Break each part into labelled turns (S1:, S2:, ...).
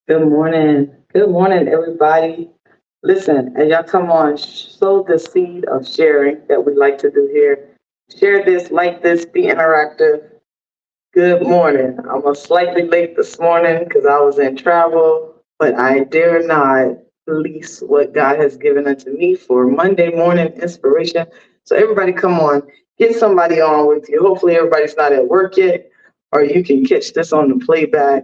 S1: Good morning. Good morning, everybody. Listen, as y'all come on, sow the seed of sharing that we like to do here. Share this, like this, be interactive. Good morning. I'm slightly late this morning because I was in travel, but I dare not release what God has given unto me for Monday morning inspiration. So, everybody, come on, get somebody on with you. Hopefully, everybody's not at work yet, or you can catch this on the playback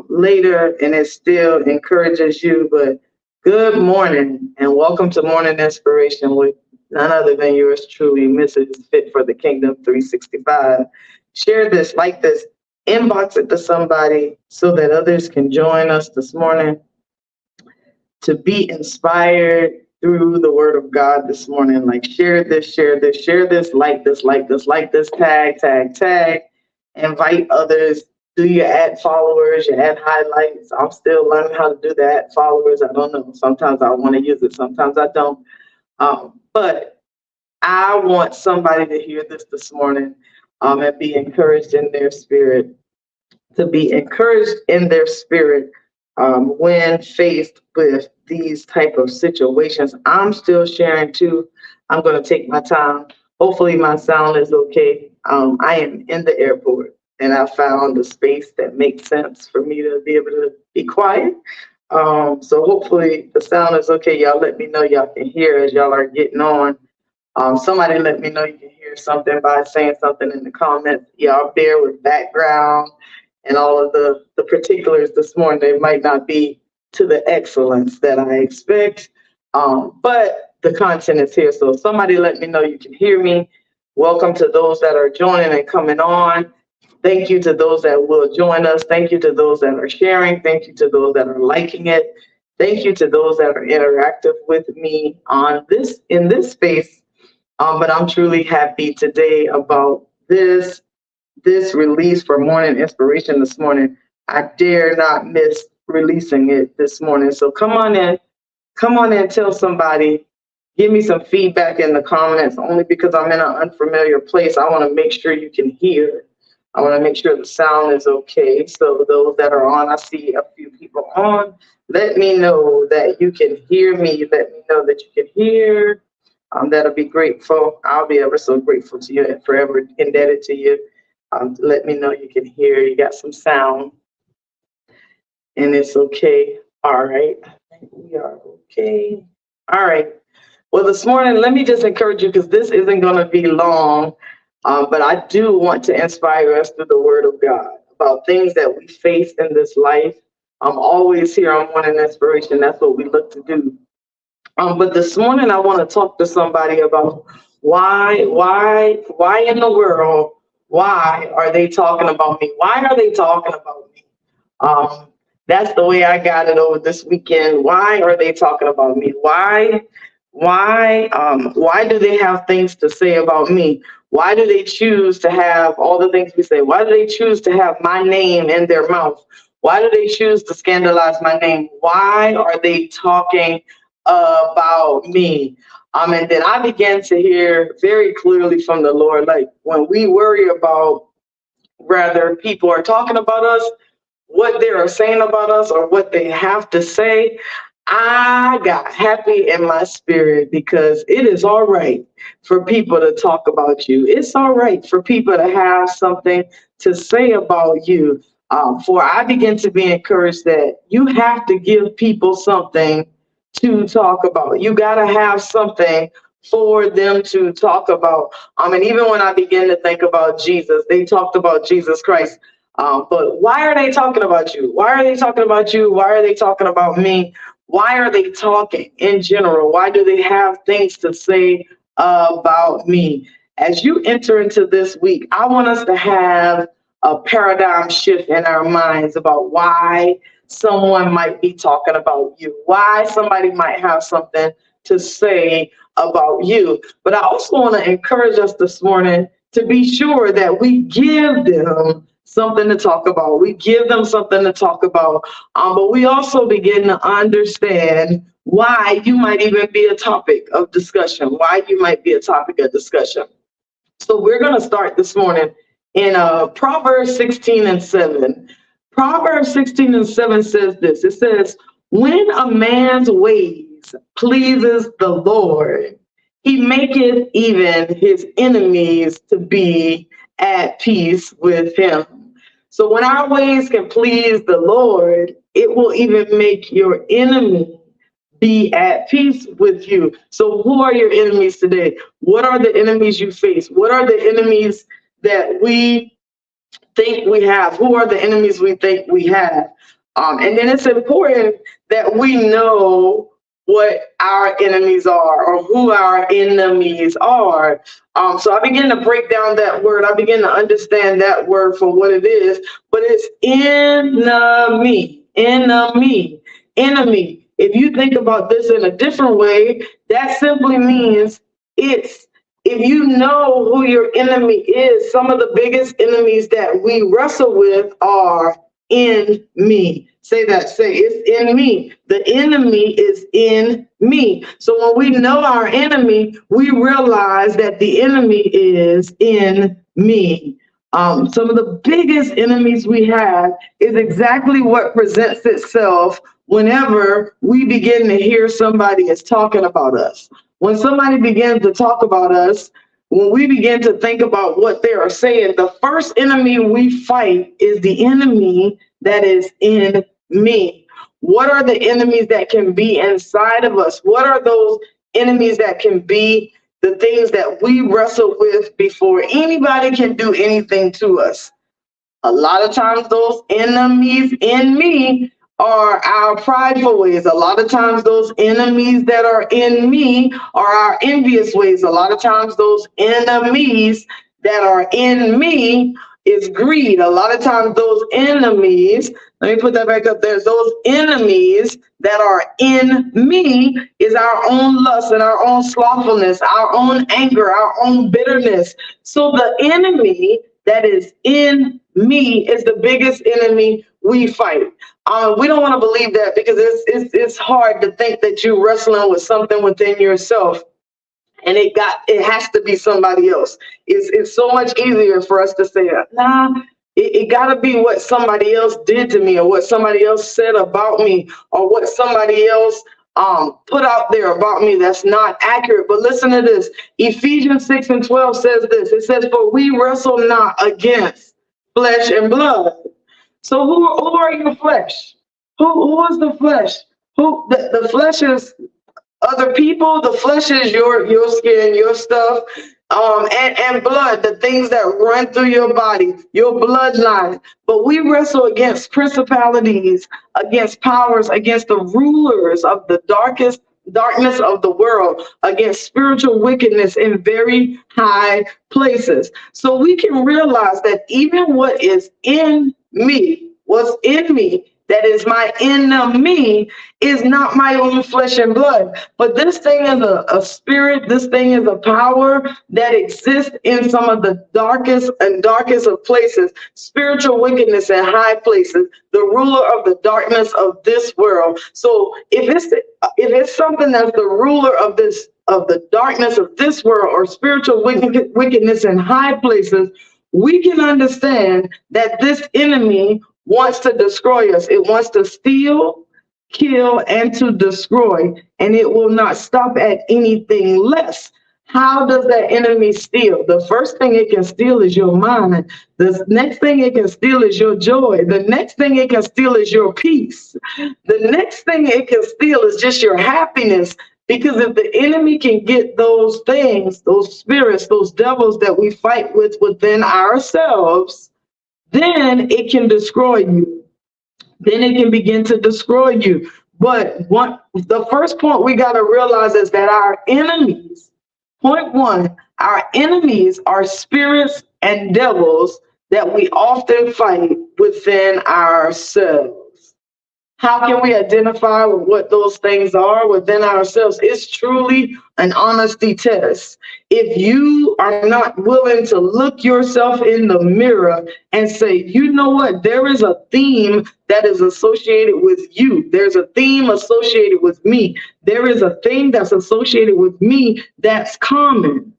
S1: later and it still encourages you. But good morning and welcome to Morning Inspiration with none other than yours truly, Mrs. Fit for the Kingdom 365. Share this, like this, inbox it to somebody so that others can join us this morning to be inspired through the word of God this morning. Like share this, share this, share this, like this, like this, like this, tag, tag, tag, invite others. Do your add followers, your add highlights. I'm still learning how to do the add followers. I don't know. Sometimes I want to use it, sometimes I don't. But I want somebody to hear this morning and be encouraged in their spirit, to be encouraged in their spirit when faced with these type of situations. I'm still sharing too. I'm going to take my time. Hopefully my sound is okay. I am in the airport and I found a space that makes sense for me to be able to be quiet. So hopefully the sound is okay. Y'all let me know y'all can hear as y'all are getting on. Somebody let me know you can hear something by saying something in the comments. Y'all bear with background and all of the particulars this morning. They might not be to the excellence that I expect, but the content is here. So somebody let me know you can hear me. Welcome to those that are joining and coming on. Thank you to those that will join us. Thank you to those that are sharing. Thank you to those that are liking it. Thank you to those that are interactive with me on this in this space. But I'm truly happy today about this release for morning inspiration this morning. I dare not miss releasing it this morning. So come on in, tell somebody, give me some feedback in the comments. Only because I'm in an unfamiliar place, I want to make sure you can hear. I want to make sure the sound is okay. So those that are on, I see a few people on. Let me know that you can hear me. Let me know that you can hear. That'll be grateful. I'll be ever so grateful to you and forever indebted to you. Let me know you can hear. You got some sound, and it's okay. All right. I think we are okay. All right. Well, this morning, let me just encourage you because this isn't going to be long, but I do want to inspire us through the Word of God about things that we face in this life. I'm always here on Morning Inspiration. That's what we look to do. But this morning I want to talk to somebody about why in the world, why are they talking about me? Why are they talking about me? Um, that's the way I got it over this weekend. Why are they talking about me? Why do they have things to say about me? Why do they choose to have all the things we say? Why do they choose to have my name in their mouth? Why do they choose to scandalize my name? Why are they talking about me? And then I began to hear very clearly from the Lord, like when we worry about whether people are talking about us, what they are saying about us, or what they have to say, I got happy in my spirit because it is all right for people to talk about you. It's all right for people to have something to say about you. For I begin to be encouraged that you have to give people something to talk about. You got to have something for them to talk about. And even when I begin to think about Jesus, they talked about Jesus Christ. But why are they talking about you? Why are they talking about you? Why are they talking about me? Why are they talking in general? Why do they have things to say about me? As you enter into this week, I want us to have a paradigm shift in our minds about why someone might be talking about you, why somebody might have something to say about you. But I also want to encourage us this morning to be sure that we give them something to talk about. We give them something to talk about, but we also begin to understand why you might even be a topic of discussion, why you might be a topic of discussion. So we're going to start this morning in Proverbs 16:7. Proverbs 16:7 says this. It says, when a man's ways pleases the Lord, he maketh even his enemies to be at peace with him. So when our ways can please the Lord, it will even make your enemy be at peace with you. So who are your enemies today? What are the enemies you face? What are the enemies that we think we have? Who are the enemies we think we have? And then it's important that we know what our enemies are or who our enemies are. So I begin to break down that word. I begin to understand that word for what it is, but it's enemy, enemy. If you think about this in a different way, that simply means it's, if you know who your enemy is, some of the biggest enemies that we wrestle with are in me. Say that, say it's in me. The enemy is in me. So when we know our enemy, we realize that the enemy is in me. Some of the biggest enemies we have is exactly what presents itself whenever we begin to hear somebody is talking about us. When somebody begins to talk about us, when we begin to think about what they are saying, the first enemy we fight is the enemy that is in me. What are the enemies that can be inside of us? What are those enemies that can be the things that we wrestle with before anybody can do anything to us? A lot of times those enemies in me are our prideful ways. A lot of times those enemies that are in me are our envious ways. A lot of times those enemies that are in me is greed. A lot of times those enemies, let me put that back up there, those enemies that are in me is our own lust and our own slothfulness, our own anger, our own bitterness. So the enemy that is in me is the biggest enemy we fight. We don't want to believe that because it's hard to think that you're wrestling with something within yourself and it has to be somebody else. It's so much easier for us to say, nah, it got to be what somebody else did to me or what somebody else said about me or what somebody else put out there about me that's not accurate. But listen to this. Ephesians 6:12 says this. It says, for we wrestle not against flesh and blood. So who are your flesh? Who is the flesh? The flesh is other people. The flesh is your skin, your stuff, and blood, the things that run through your body, your bloodline. But we wrestle against principalities, against powers, against the rulers of the darkness of the world, against spiritual wickedness in very high places. So we can realize that even what is in me, what's in me, that is my enemy, is not my own flesh and blood. But this thing is a spirit, this thing is a power that exists in some of the darkest of places, spiritual wickedness in high places, the ruler of the darkness of this world. So if it's something that's the ruler of the darkness of this world or spiritual wickedness in high places, we can understand that this enemy wants to destroy us. It wants to steal, kill, and to destroy, and it will not stop at anything less. How does that enemy steal? The first thing it can steal is your mind. The next thing it can steal is your joy. The next thing it can steal is your peace. The next thing it can steal is just your happiness. Because if the enemy can get those things, those spirits, those devils that we fight with within ourselves, then it can destroy you. Then it can begin to destroy you. But the first point we got to realize is that our enemies, point one, our enemies are spirits and devils that we often fight within ourselves. How can we identify what those things are within ourselves? It's truly an honesty test. If you are not willing to look yourself in the mirror and say, you know what, there is a theme that is associated with you. There's a theme associated with me. There is a thing that's associated with me that's common.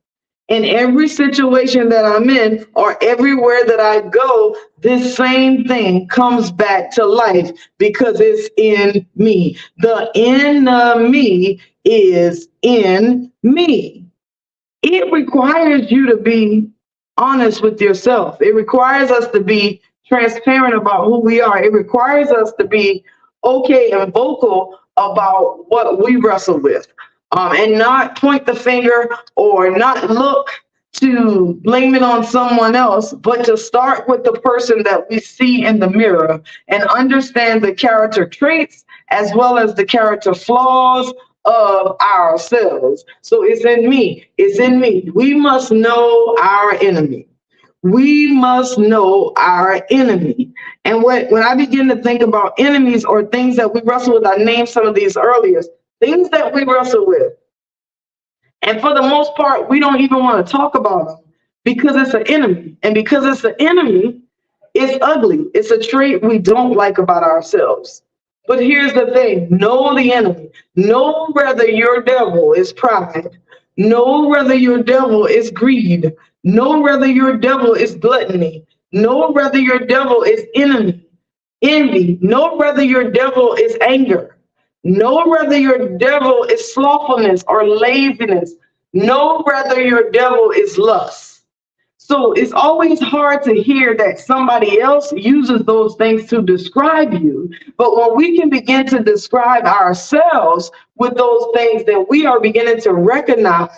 S1: In every situation that I'm in or everywhere that I go, this same thing comes back to life because it's in me. The enemy is in me. It requires you to be honest with yourself. It requires us to be transparent about who we are. It requires us to be okay and vocal about what we wrestle with, and not point the finger or not look to blame it on someone else, but to start with the person that we see in the mirror and understand the character traits as well as the character flaws of ourselves. So it's in me. It's in me. We must know our enemy. We must know our enemy. And when I begin to think about enemies or things that we wrestle with, I named some of these earlier, things that we wrestle with. And for the most part, we don't even want to talk about them because it's an enemy. And because it's an enemy, it's ugly. It's a trait we don't like about ourselves. But here's the thing, know the enemy. Know whether your devil is pride. Know whether your devil is greed. Know whether your devil is gluttony. Know whether your devil is envy. Know whether your devil is anger. Know whether your devil is slothfulness or laziness. Know whether your devil is lust. So it's always hard to hear that somebody else uses those things to describe you. But when we can begin to describe ourselves with those things, then we are beginning to recognize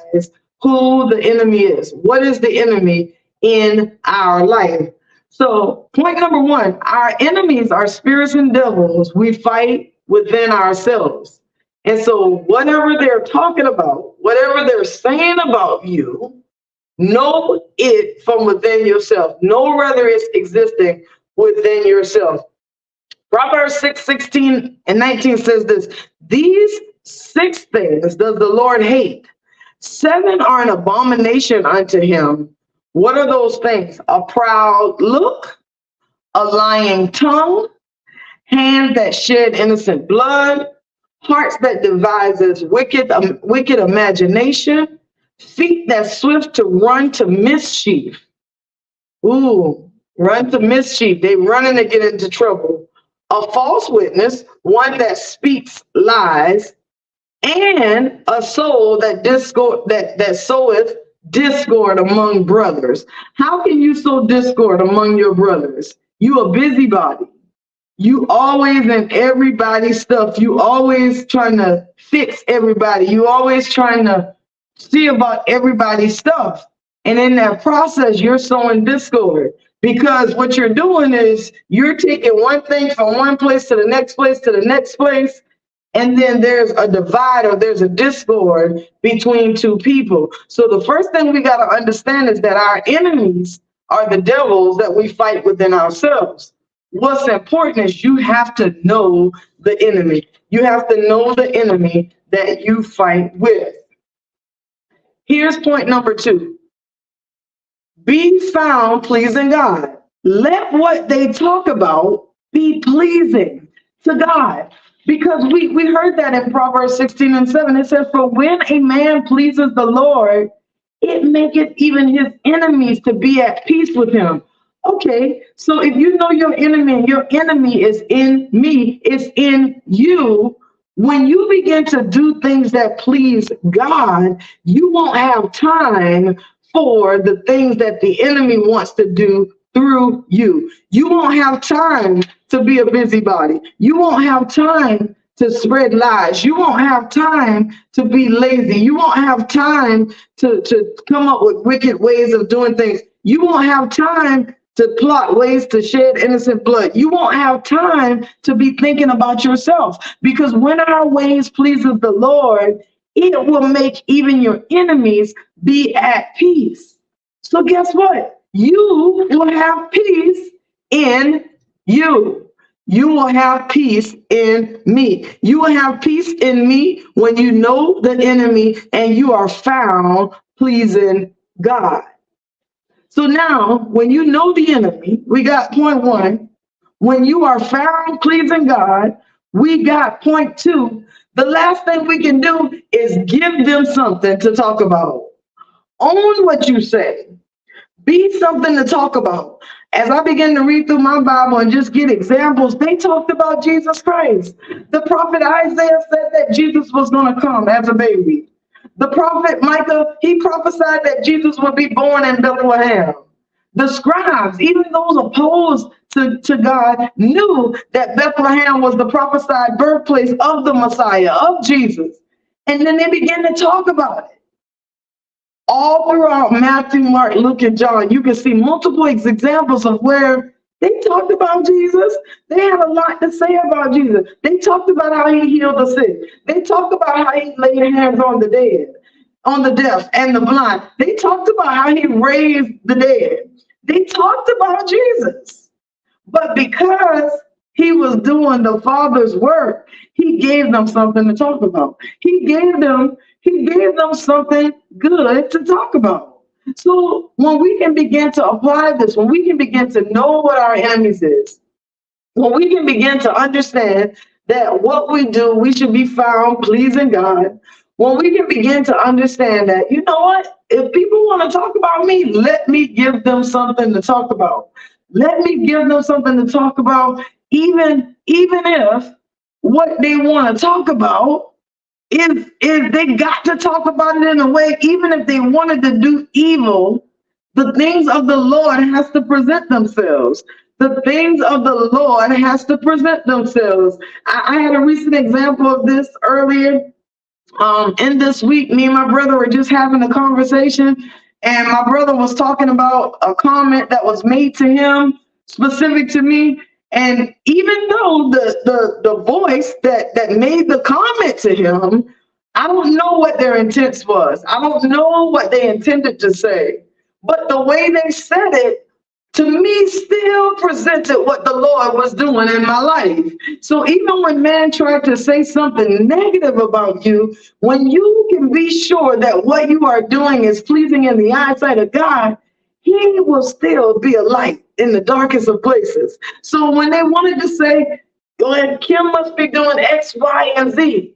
S1: who the enemy is. What is the enemy in our life? So point number one, our enemies are spirits and devils we fight within ourselves. And so whatever they're talking about, whatever they're saying about you, know it from within yourself. Know whether it's existing within yourself. Proverbs 6:16-19 says this, these 6 things does the Lord hate. 7 are an abomination unto him. What are those things? A proud look, a lying tongue, hands that shed innocent blood, hearts that devises wicked imagination, feet that swift to run to mischief. Ooh, run to mischief. They running to get into trouble. A false witness, one that speaks lies, and a soul that soweth discord among brothers. How can you sow discord among your brothers? You a busybody. You always in everybody's stuff. You always trying to fix everybody. You always trying to see about everybody's stuff. And in that process, you're sowing discord because what you're doing is you're taking one thing from one place to the next place to the next place. And then there's a divide or there's a discord between two people. So the first thing we got to understand is that our enemies are the devils that we fight within ourselves. What's important is you have to know the enemy. You have to know the enemy that you fight with. Here's point number 2. Be found pleasing God. Let what they talk about be pleasing to God. Because we heard that in Proverbs 16:7. It says, for when a man pleases the Lord, it maketh even his enemies to be at peace with him. Okay, so if you know your enemy is in me, it's in you. When you begin to do things that please God, you won't have time for the things that the enemy wants to do through you. You won't have time to be a busybody. You won't have time to spread lies. You won't have time to be lazy. You won't have time to come up with wicked ways of doing things. You won't have time to plot ways to shed innocent blood. You won't have time to be thinking about yourself, because when our ways pleases the Lord, it will make even your enemies be at peace. So guess what? You will have peace in you. You will have peace in me. You will have peace in me when you know the enemy and you are found pleasing God. So now, when you know the enemy, we got point 1. When you are found pleasing God, we got point 2. The last thing we can do is give them something to talk about. Own what you say. Be something to talk about. As I began to read through my Bible and just get examples, they talked about Jesus Christ. The prophet Isaiah said that Jesus was going to come as a baby. The prophet Micah, he prophesied that Jesus would be born in Bethlehem. The scribes, even those opposed to God, knew that Bethlehem was the prophesied birthplace of the Messiah, of Jesus. And then they began to talk about it. All throughout Matthew, Mark, Luke, and John, you can see multiple examples of where they talked about Jesus. They had a lot to say about Jesus. They talked about how he healed the sick. They talked about how he laid hands on the dead, on the deaf and the blind. They talked about how he raised the dead. They talked about Jesus. But because he was doing the Father's work, he gave them something to talk about. He gave them something good to talk about. So when we can begin to apply this, when we can begin to know what our enemies is, when we can begin to understand that what we do, we should be found pleasing God, when we can begin to understand that, you know what, if people want to talk about me, let me give them something to talk about. Let me give them something to talk about, even if what they want to talk about, if they got to talk about it in a way, even if they wanted to do evil, the things of the Lord has to present themselves. The things of the Lord has to present themselves. I had a recent example of this earlier. In this week, me and my brother were just having a conversation, and my brother was talking about a comment that was made to him, specific to me. And even though the voice that made the comment to him, I don't know what their intent was. I don't know what they intended to say. But the way they said it, to me, still presented what the Lord was doing in my life. So even when man tried to say something negative about you, when you can be sure that what you are doing is pleasing in the eyesight of God, he will still be a light in the darkest of places. So when they wanted to say, well, Kim must be doing X, Y, and Z,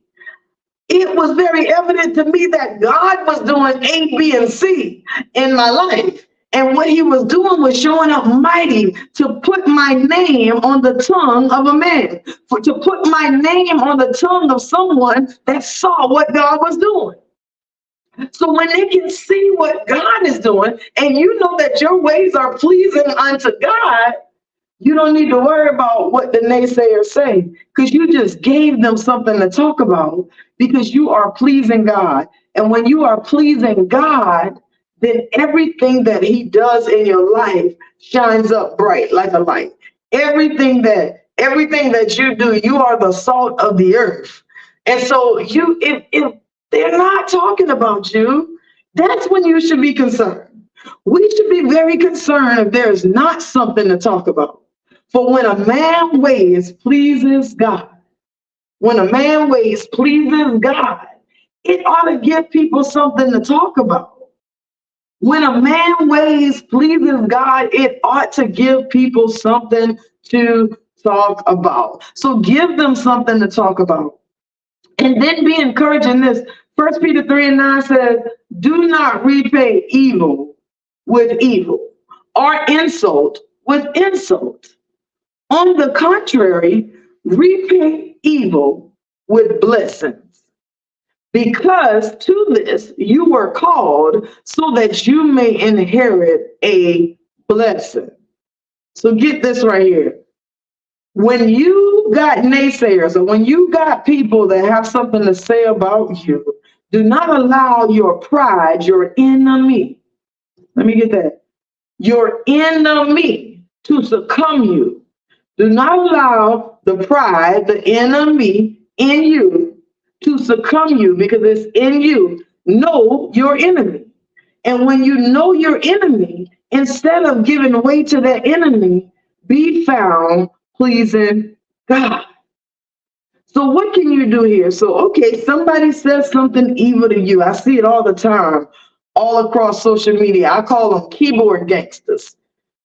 S1: it was very evident to me that God was doing A, B, and C in my life. And what he was doing was showing up mighty to put my name on the tongue of a man, to put my name on the tongue of someone that saw what God was doing. So when they can see what God is doing, and you know that your ways are pleasing unto God, you don't need to worry about what the naysayers say, because you just gave them something to talk about, because you are pleasing God. And when you are pleasing God, then everything that he does in your life shines up bright like a light. Everything that you do, you are the salt of the earth. And so if they're not talking about you, that's when you should be concerned. We should be very concerned if there's not something to talk about. For when a man ways pleases God, when a man ways pleases God, it ought to give people something to talk about. When a man ways pleases God, it ought to give people something to talk about. So give them something to talk about. And then be encouraged in this. 1 Peter 3:9 says, do not repay evil with evil or insult with insult. On the contrary, repay evil with blessings. Because to this you were called, so that you may inherit a blessing. So get this right here. When you got naysayers, or when you got people that have something to say about you, do not allow your pride, your enemy, let me get that, your enemy to succumb you. Do not allow the pride, the enemy in you, to succumb you, because it's in you. Know your enemy. And when you know your enemy, instead of giving way to that enemy, be found pleasing God. So what can you do here? So, okay, somebody says something evil to you. I see it all the time, all across social media. I call them keyboard gangsters.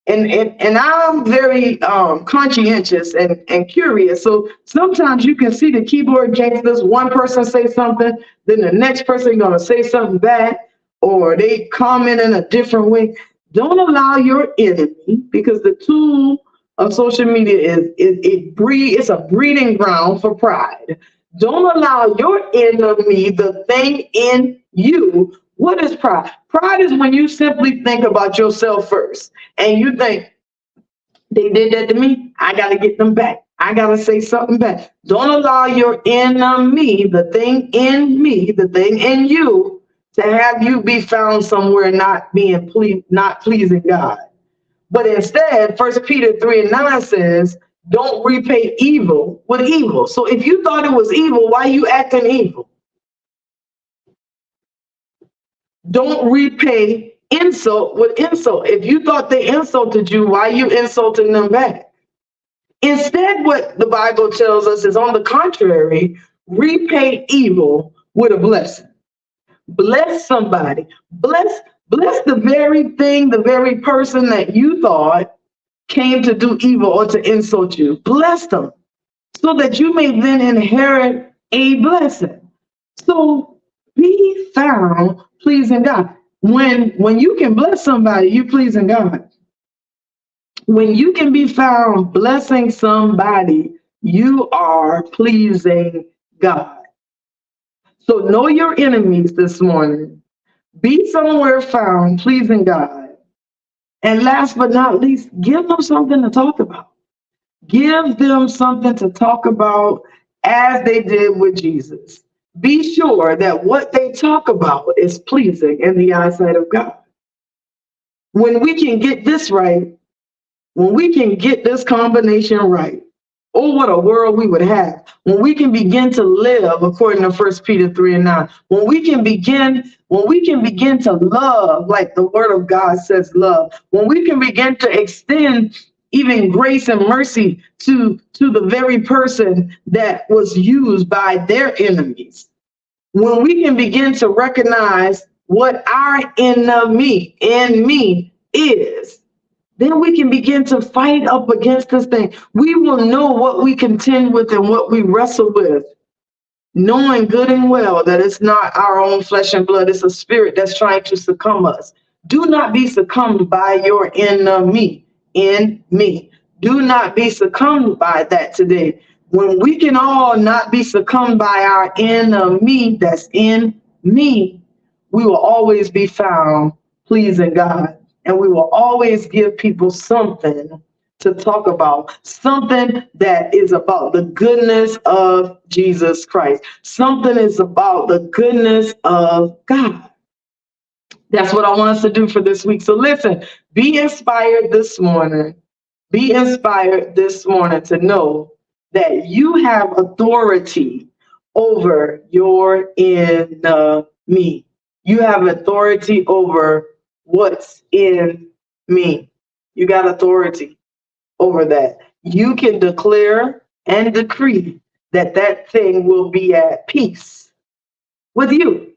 S1: And I'm very conscientious and curious. So sometimes you can see the keyboard gangsters, one person say something, then the next person going to say something bad. or they comment in a different way, don't allow your enemy, because the tool of social media it's a breeding ground for pride. Don't allow your enemy, the thing in you. What is pride? Pride is when you simply think about yourself first and you think, they did that to me. I got to get them back. I got to say something back. Don't allow your enemy, the thing in me, the thing in you, to have you be found somewhere not not pleasing God. But instead, First Peter 3:9 says, don't repay evil with evil. So if you thought it was evil, why are you acting evil? Don't repay insult with insult. If you thought they insulted you, why are you insulting them back? Instead, what the Bible tells us is, on the contrary, repay evil with a blessing. Bless somebody. Bless the very thing, the very person that you thought came to do evil or to insult you. Bless them so that you may then inherit a blessing. So be found pleasing God. When you can bless somebody, you pleasing God. When you can be found blessing somebody, you are pleasing God. So know your enemies this morning. Be somewhere found pleasing God. And last but not least, give them something to talk about. Give them something to talk about, as they did with Jesus. Be sure that what they talk about is pleasing in the eyesight of God. When we can get this right, when we can get this combination right, oh, what a world we would have. When we can begin to live according to 1 Peter 3:9, when we can begin to love like the word of God says love, when we can begin to extend even grace and mercy to the very person that was used by their enemies, when we can begin to recognize what our enemy in me is, then we can begin to fight up against this thing. We will know what we contend with and what we wrestle with, knowing good and well that it's not our own flesh and blood, it's a spirit that's trying to succumb us. Do not be succumbed by your enemy in me. Do not be succumbed by that today. When we can all not be succumbed by our enemy that's in me, we will always be found pleasing God. And we will always give people something to talk about, something that is about the goodness of Jesus Christ. Something is about the goodness of God. That's what I want us to do for this week. So listen, be inspired this morning. Be inspired this morning to know that you have authority over your enemy. You have authority over what's in me. You got authority over that. You can declare and decree that that thing will be at peace with you.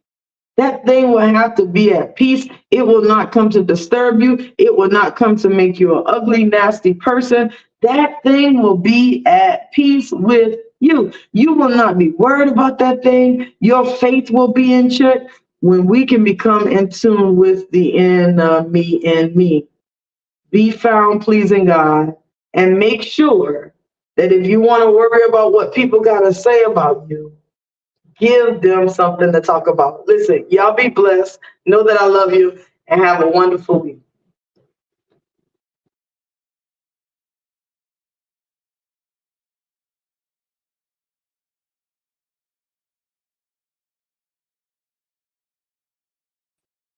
S1: That thing will have to be at peace. It will not come to disturb you. It will not come to make you an ugly, nasty person. That thing will be at peace with you. You will not be worried about that thing. Your faith will be in check when we can become in tune with the enemy in me. Be found pleasing God, and make sure that if you want to worry about what people got to say about you, give them something to talk about. Listen, y'all be blessed. Know that I love you and have a wonderful week.